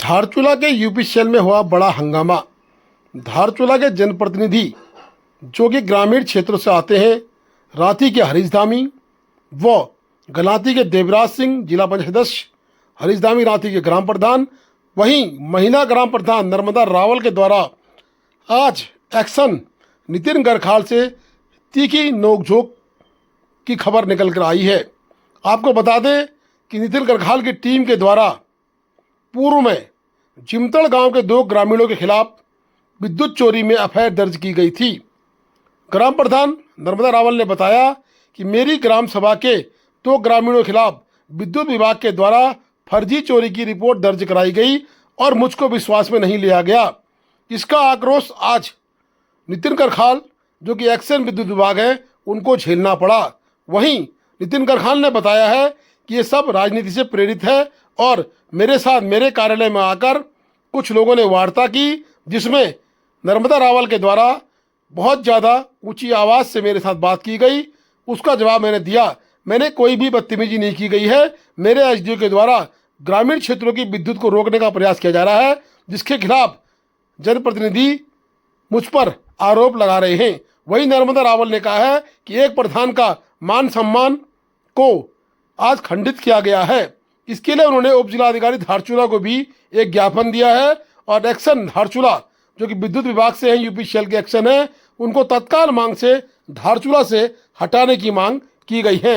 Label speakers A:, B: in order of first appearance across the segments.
A: धारचूला के यूपीसीएल में हुआ बड़ा हंगामा। धारचूला के जनप्रतिनिधि जो कि ग्रामीण क्षेत्रों से आते हैं, रांची के हरीश धामी व गलाती के देवराज सिंह जिला पंचायत सदस्य, हरीश धामी रांची के ग्राम प्रधान, वहीं महिला ग्राम प्रधान नर्मदा रावल के द्वारा आज एक्शन नितिन गरखाल से तीखी नोकझोंक की खबर निकल कर आई है। आपको बता दें कि नितिन गरखाल की टीम के द्वारा पूर्व में चिमतड़ गांव के 2 ग्रामीणों के खिलाफ विद्युत चोरी में एफआईआर दर्ज की गई थी। ग्राम प्रधान नर्मदा रावल ने बताया कि मेरी ग्राम सभा के 2 ग्रामीणों के खिलाफ विद्युत विभाग के द्वारा फर्जी चोरी की रिपोर्ट दर्ज कराई गई और मुझको विश्वास में नहीं लिया गया। इसका आक्रोश आज नितिन गरखाल जो कि एक्शन विद्युत विभाग है उनको झेलना पड़ा। वहीं नितिन गरखाल ने बताया है कि ये सब राजनीति से प्रेरित है और मेरे साथ मेरे कार्यालय में आकर कुछ लोगों ने वार्ता की, जिसमें नर्मदा रावल के द्वारा बहुत ज़्यादा ऊंची आवाज़ से मेरे साथ बात की गई। उसका जवाब मैंने दिया। मैंने कोई भी बदतमीजी नहीं की गई है। मेरे एसडीओ के द्वारा ग्रामीण क्षेत्रों की विद्युत को रोकने का प्रयास किया जा रहा है, जिसके खिलाफ जनप्रतिनिधि मुझ पर आरोप लगा रहे हैं। वहीं नर्मदा रावल ने कहा है कि एक प्रधान का मान सम्मान को आज खंडित किया गया है। इसके लिए उन्होंने उप जिलाधिकारी धारचूला को भी एक ज्ञापन दिया है और एक्शन धारचूला जो कि विद्युत विभाग से है, यूपीसीएल के एक्शन है, उनको तत्काल मांग से धारचूला से हटाने की मांग की गई है।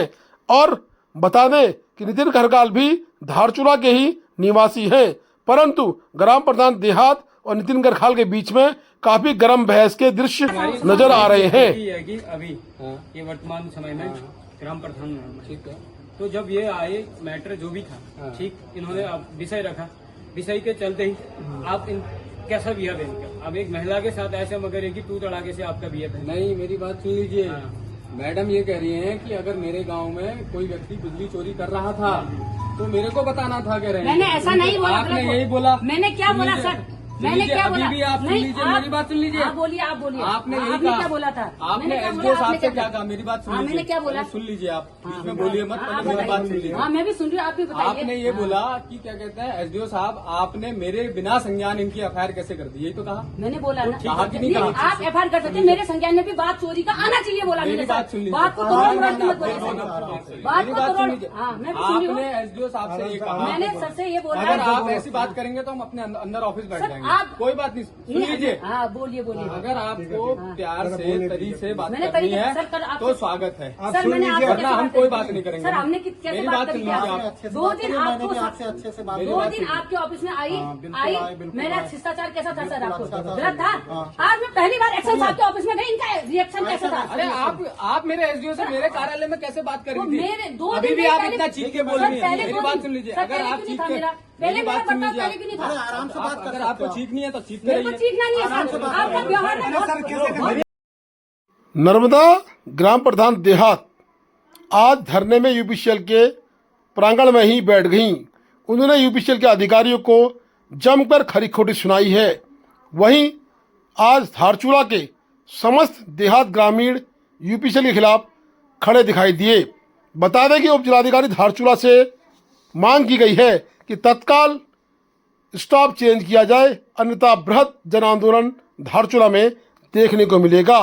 A: और बता दें कि नितिन गरखाल भी धारचूला के ही निवासी हैं, परंतु ग्राम प्रधान देहात और नितिन गरखाल के बीच में काफी गर्म बहस के दृश्य नजर आ रहे हैं।
B: कि अभी ये वर्तमान समय में ग्राम प्रधान, ठीक है, तो जब ये आए मैटर जो भी था, ठीक, इन्होंने अब विषय रखा, विषय के चलते ही आप कैसा बिहेव है इनका? अब एक महिला के साथ ऐसे मगर कि तू तड़ाके से आपका बिहेव है।
C: नहीं, मेरी बात सुन लीजिए। मैडम ये कह रही हैं कि अगर मेरे गांव में कोई व्यक्ति बिजली चोरी कर रहा था तो मेरे को बताना था, कह रहे हैं।
D: मैंने ऐसा नहीं बोला।
C: आपने यही बोला।
D: मैंने क्या बोला सर? मैंने क्या बोला?
C: अभी भी आप सुन लीजिए, मेरी बात सुन लीजिए।
D: आप बोलिए, आप बोलिए।
C: आपने यही कहा।
D: क्या बोला था?
C: आपने एसडीओ साहब से क्या कहा? मेरी बात सुन लीजिए।
D: मैंने क्या बोला?
C: सुन लीजिए, आप इसमें बोलिए मत, मेरी बात सुन लीजिए।
D: हाँ, मैं भी सुन रही हूँ, आप भी बताइए।
C: आपने ये बोला कि क्या कहते हैं एसडीओ साहब, आपने मेरे बिना संज्ञान इनकी एफआईआर कैसे कर दी? यही तो कहा।
D: मैंने बोला ना,
C: कहा कि नहीं कहा?
D: आप एफआईआर कर सकते, मेरे संज्ञान में भी बात चोरी का आना चाहिए, बोला मैंने।
C: बात सुन लीजिए।
D: बात को तोड़ मत बोलिए।
C: मेरी बात सुन लीजिए। आपने एसडीओ साहब से ये कहा,
D: मैंने सर से ये बोला,
C: अगर आप ऐसी बात करेंगे तो हम अपने अंदर ऑफिस बैठ जाएंगे। कोई बात नहीं, सुन लीजिए।
D: हाँ, बोलिए बोलिए।
C: अगर आपको प्यार से तरी से बात
D: मैंने
C: करनी
D: तरीके-
C: है
D: सर, कर आप-
C: तो स्वागत है,
D: सर मैंने आपसे
C: वरना हम
D: कैसे
C: कोई बात नहीं करेंगे।
D: सर हमने कैसे
C: मेरी
D: बात
C: बात
D: करी
C: सुन
D: थी?
C: लीजिए।
D: 2 दिन आपको
E: अच्छे से बात
D: 2 दिन आपके ऑफिस में आई मेरा शिष्टाचार कैसा था सर? आपको गलत था? आज मैं पहली बार एक्शन साहब के ऑफिस में गई, इनका रिएक्शन कैसा था?
C: अरे आप मेरे एसडीओ से मेरे कार्यालय में कैसे बात कर रही
D: मेरे
C: थी?
D: 2
C: अभी
D: दिन
C: भी आप
D: पहले-
C: इतना चीख के बोल
D: सर,
C: रही हैं।
D: पहले
C: मेरी
D: 2
C: बात
D: दिन-
C: सुन लीजिए।
D: सर,
C: अगर
D: पहले
C: आप
D: क्यों
C: चीख
D: नहीं था
C: के
D: मेरा? पहले
C: मेरी
D: मेरा
C: बात सुन
D: बर्ताव
C: लीजिए।
D: पहले क्यों नहीं था?
E: आराम से बात कर
C: अगर आपको चीखनी है तो चीखते
D: मेरे को
C: रहिए।
D: चीखना नहीं है सर, आपका व्यवहार नहीं।
A: नर्मदा ग्राम प्रधान देहात आज धरने में यूपीसीएल के प्रांगण में ही बैठ गईं। उन्होंने यूपीसीएल के अधिकारियों को जमकर खरी खोटी सुनाई है। वहीं आज धारचूला के समस्त देहात ग्रामीण यूपीसीएल के खिलाफ खड़े दिखाई दिए। बता दें कि उप जिलाधिकारी धारचूला से मांग की गई है कि तत्काल स्टॉप चेंज किया जाए, अन्यथा बृहद जन आंदोलन धारचूला में देखने को मिलेगा।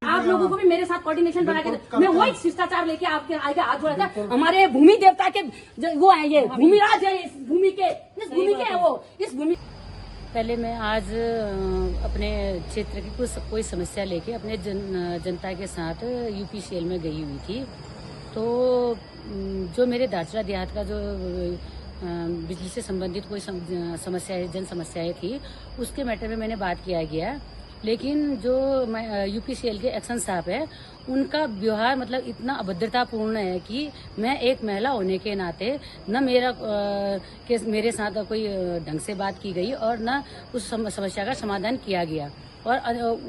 D: आप लोगों को भी मेरे साथ कोऑर्डिनेशन बना के मैं वही शिष्टाचार लेके आपके आगे हाथ जोड़ा था। हमारे भूमि देवता के वो है, ये भूमिराज है, इस भूमि के है वो, इस भूमि।
F: पहले मैं आज अपने क्षेत्र की कोई समस्या लेके अपने जनता के साथ यूपीसीएल में गई हुई थी। तो जो मेरे धारचूला देहात का जो बिजली से संबंधित कोई समस्याएं, जन समस्याएं थी, उसके मैटर में मैंने बात किया गया। लेकिन जो यूपीसीएल के एक्शन साहब है उनका व्यवहार मतलब इतना अभद्रतापूर्ण है कि मैं एक महिला होने के नाते न मेरे साथ कोई ढंग से बात की गई और न उस समस्या का समाधान किया गया। और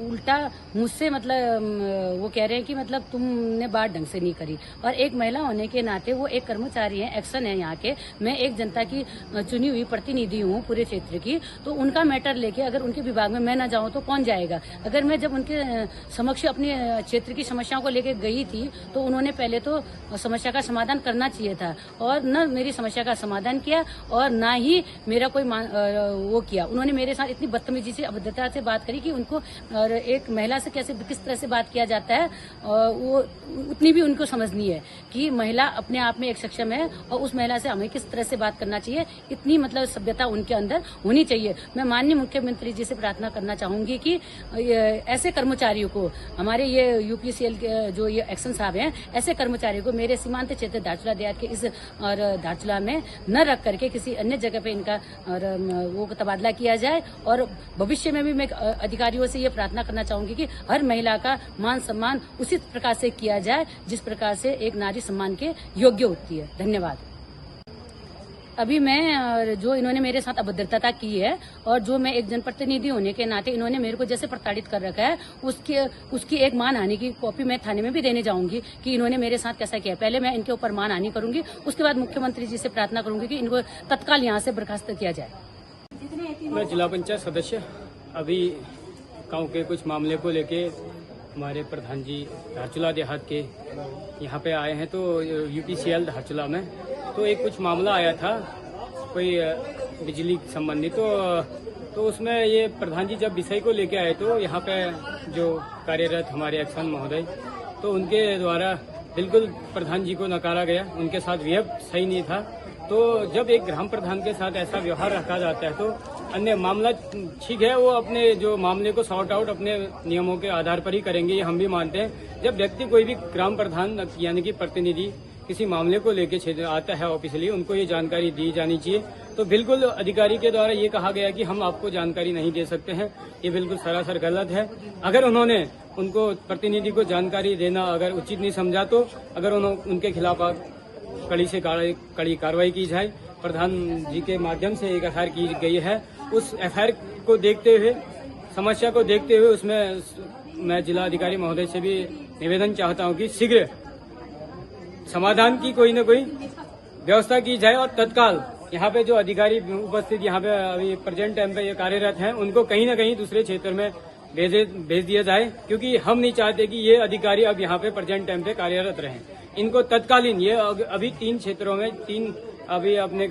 F: उल्टा मुझसे मतलब वो कह रहे हैं कि मतलब तुमने बात ढंग से नहीं करी। और एक महिला होने के नाते वो एक कर्मचारी हैं, एक्शन है यहाँ के, मैं एक जनता की चुनी हुई प्रतिनिधि हूँ पूरे क्षेत्र की, तो उनका मैटर लेके अगर उनके विभाग में मैं ना जाऊँ तो कौन जाएगा। अगर मैं जब उनके समक्ष अपने क्षेत्र की समस्याओं को लेकर गई थी तो उन्होंने पहले तो समस्या का समाधान करना चाहिए था और न मेरी समस्या का समाधान किया और ना ही मेरा कोई वो किया। उन्होंने मेरे साथ इतनी बदतमीजी से अभद्रता से बात करी कि उनको और एक महिला से किस तरह से बात किया जाता है वो उतनी भी उनको समझ नहीं है कि महिला अपने आप में एक सक्षम है और उस महिला से हमें किस तरह से बात करना चाहिए। इतनी मतलब सभ्यता उनके अंदर होनी चाहिए। मैं माननीय मुख्यमंत्री जी से प्रार्थना करना चाहूंगी कि ऐसे कर्मचारियों को, हमारे ये यूपीसीएल के जो ये एक्शन साहब हैं, ऐसे कर्मचारियों को मेरे सीमांत क्षेत्र धारचूला देहात के इस और धारचूला में न रख करके किसी अन्य जगह पे इनका और वो तबादला किया जाए। और भविष्य में भी मैं अधिकारियों से ये प्रार्थना करना चाहूंगी कि हर महिला का मान सम्मान उचित प्रकार से किया जाए जिस प्रकार से एक नारी सम्मान के योग्य होती है। धन्यवाद। अभी मैं जो इन्होंने मेरे साथ अभद्रता की है और जो मैं एक जनप्रतिनिधि होने के नाते इन्होंने मेरे को जैसे प्रताड़ित कर रखा है उसकी एक मानहानि की कॉपी मैं थाने में भी देने जाऊंगी कि इन्होंने मेरे साथ कैसा किया। पहले मैं इनके ऊपर मानहानि करूंगी, उसके बाद मुख्यमंत्री जी से प्रार्थना करूंगी कि इनको तत्काल यहाँ से बर्खास्त किया जाए।
B: मैं जिला पंचायत सदस्य अभी गांव के कुछ मामले को लेके हमारे प्रधान जी धारचूला देहात के यहाँ पे आए हैं। तो यूपीसीएल धारचूला में तो एक कुछ मामला आया था कोई बिजली संबंधी, तो उसमें ये प्रधान जी जब विषय को लेके आए तो यहाँ पे जो कार्यरत हमारे एक्शन महोदय, तो उनके द्वारा बिल्कुल प्रधान जी को नकारा गया, उनके साथ व्यवहार सही नहीं था। तो जब एक ग्राम प्रधान के साथ ऐसा व्यवहार रखा जाता है तो अन्य मामला ठीक है, वो अपने जो मामले को सॉर्ट आउट अपने नियमों के आधार पर ही करेंगे, ये हम भी मानते हैं। जब व्यक्ति कोई भी ग्राम प्रधान यानी कि प्रतिनिधि किसी मामले को लेकर क्षेत्र आता है ऑफिशियली, उनको ये जानकारी दी जानी चाहिए। तो बिल्कुल अधिकारी के द्वारा ये कहा गया कि हम आपको जानकारी नहीं दे सकते हैं, ये बिल्कुल सरासर गलत है। अगर उन्होंने उनको प्रतिनिधि को जानकारी देना अगर उचित नहीं समझा तो अगर उनके खिलाफ कड़ी से कड़ी कार्रवाई की जाए। प्रधान जी के माध्यम से एक एफआईआर की गई है, उस एफआईआर को देखते हुए, समस्या को देखते हुए उसमें मैं जिला अधिकारी महोदय से भी निवेदन चाहता हूं कि शीघ्र समाधान की कोई न कोई व्यवस्था की जाए और तत्काल यहाँ पे जो अधिकारी उपस्थित यहाँ पे अभी प्रेजेंट टाइम पे ये कार्यरत हैं उनको कहीं न कहीं दूसरे क्षेत्र में भेज दिया जाए, क्योंकि हम नहीं चाहते कि ये अधिकारी अब यहाँ पे प्रेजेंट टाइम पे कार्यरत रहें। इनको तत्कालीन ये अभी 3 क्षेत्रों में अभी अपने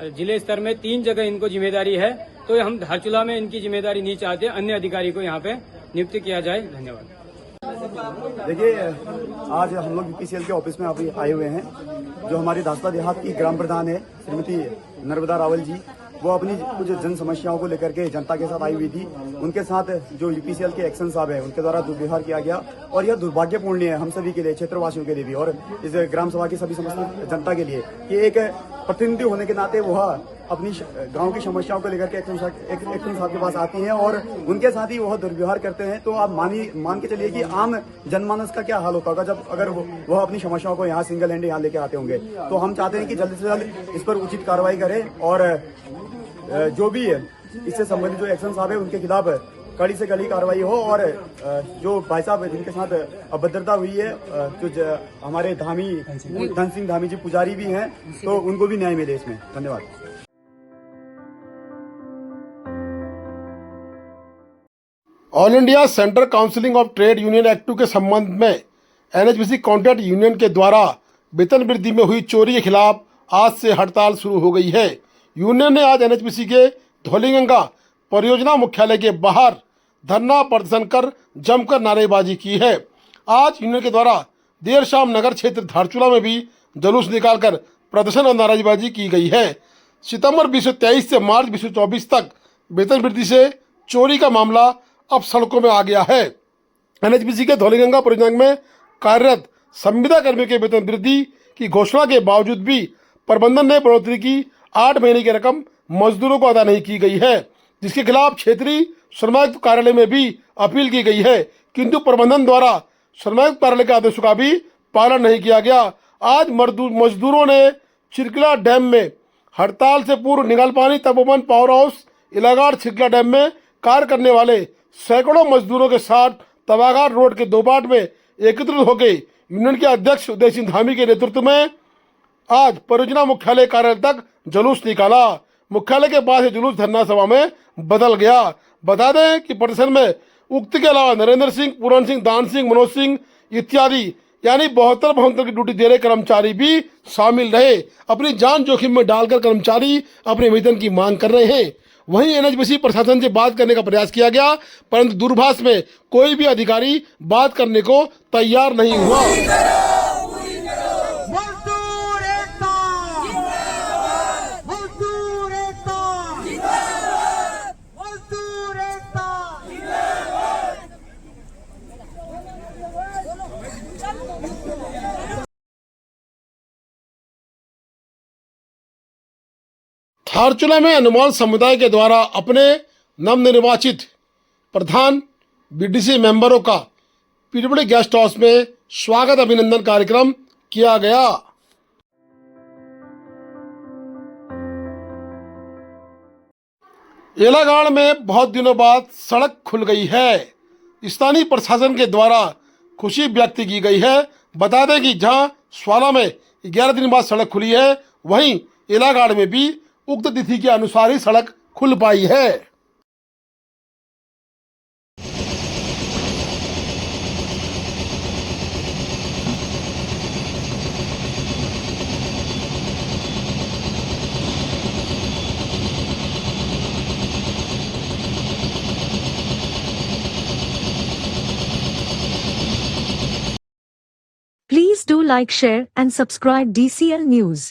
B: जिले स्तर में 3 जगह इनको जिम्मेदारी है, तो हम धारचूला में इनकी जिम्मेदारी नहीं चाहते, अन्य अधिकारी को यहाँ पे नियुक्त किया जाए। धन्यवाद।
E: देखिए, आज हम लोग यूपीसीएल के ऑफिस में अभी आए हुए हैं। जो हमारी धारचूला देहात की ग्राम प्रधान है श्रीमती नर्मदा रावल जी, वो अपनी कुछ जन समस्याओं को लेकर के जनता के साथ आई हुई थी। उनके साथ जो यूपीसीएल के एक्शन साहब है उनके द्वारा दुर्व्यवहार किया गया और यह दुर्भाग्यपूर्ण है हम सभी के लिए, क्षेत्रवासियों के लिए भी और इस ग्राम सभा की सभी समस्त जनता के लिए कि एक प्रतिनिधि होने के नाते वह अपनी गांव की समस्याओं को लेकर के एक्शन साहब के पास आती हैं और उनके साथ ही वह दुर्व्यवहार करते हैं। तो आप मान के चलिए कि आम जनमानस का क्या हाल होता होगा जब अगर वह अपनी समस्याओं को यहाँ सिंगल हैंड यहाँ लेके आते होंगे। तो हम चाहते हैं कि जल्द से जल्द इस पर उचित कार्रवाई करें और जो भी है इससे संबंधित जो एक्शन साहब है उनके खिलाफ कड़ी से कड़ी कार्रवाई हो और जो भाई साहब जिनके साथ अभद्रता हुई है, जो हमारे धन सिंह धामी जी पुजारी भी हैं, तो उनको भी न्याय मिले इसमें। धन्यवाद।
A: All India central counselling of trade union act 2 के संबंध में एनएचपीसी कॉन्ट्रैक्ट यूनियन के द्वारा वेतन वृद्धि में हुई चोरी के खिलाफ आज से हड़ताल शुरू हो गई है। यूनियन ने आज एनएचपीसी के धौलीगंगा परियोजना मुख्यालय के बाहर धरना प्रदर्शन कर जमकर नारेबाजी की है। आज यूनियन के द्वारा देर शाम नगर क्षेत्र धारचूला में भी जुलूस निकालकर प्रदर्शन और नारेबाजी की गई है। सितंबर 2023 से मार्च 2024 तक वेतन वृद्धि से चोरी का मामला अब सड़कों में आ गया है। एनएचपीसी के धौलीगंगा परियोजना में कार्यरत संविदा कर्मियों के वेतन वृद्धि की घोषणा के बावजूद भी प्रबंधन ने बढ़ोतरी की 8 महीने की रकम मजदूरों को अदा नहीं की गई है, जिसके खिलाफ क्षेत्रीय श्रमायुक्त कार्यालय में भी अपील की गई है, किंतु प्रबंधन द्वारा श्रमिक कार्यालय के आदेशों का भी पालन नहीं किया गया। आज मजदूरों ने चिरकिला डैम में हड़ताल से पूर्व Nigalpani Tapovan power house Allahabad Chirkila dam में कार्य करने वाले सैकड़ों मजदूरों के साथ तवाघाट रोड के दोबाट में एकत्रित होकर यूनियन के अध्यक्ष उदय सिंह धामी के नेतृत्व में आज परियोजना मुख्यालय कार्यालय तक जुलूस निकाला। मुख्यालय के पास ये जुलूस धरना सभा में बदल गया। बता दें कि प्रदर्शन में उक्त के अलावा नरेंद्र सिंह, पूरन सिंह, दान सिंह, मनोज सिंह इत्यादि यानी 72 की ड्यूटी दे रहे कर्मचारी भी शामिल रहे। अपनी जान जोखिम में डालकर कर्मचारी अपने वेतन की मांग कर रहे हैं। वहीं एनएचपीसी प्रशासन से बात करने का प्रयास किया गया, परंतु दूरभाष में कोई भी अधिकारी बात करने को तैयार नहीं हुआ।
G: मजदूर एकता, मजदूर एकता, मजदूर एकता।
A: धारचूला में अनुमान समुदाय के द्वारा अपने नवनिर्वाचित प्रधान बीडीसी मेंबरों का पीडब्ल्यूडी गेस्ट हाउस में स्वागत अभिनंदन कार्यक्रम किया गया। एलागाड़ में बहुत दिनों बाद सड़क खुल गई है। स्थानीय प्रशासन के द्वारा खुशी व्यक्त की गई है। बता दें कि जहां स्वाला में 11 दिन बाद सड़क खुली है, वहीं एलागाड़ में भी उक्त तिथि के अनुसार ही सड़क खुल पाई है।
H: Please do like, share and subscribe DCL News.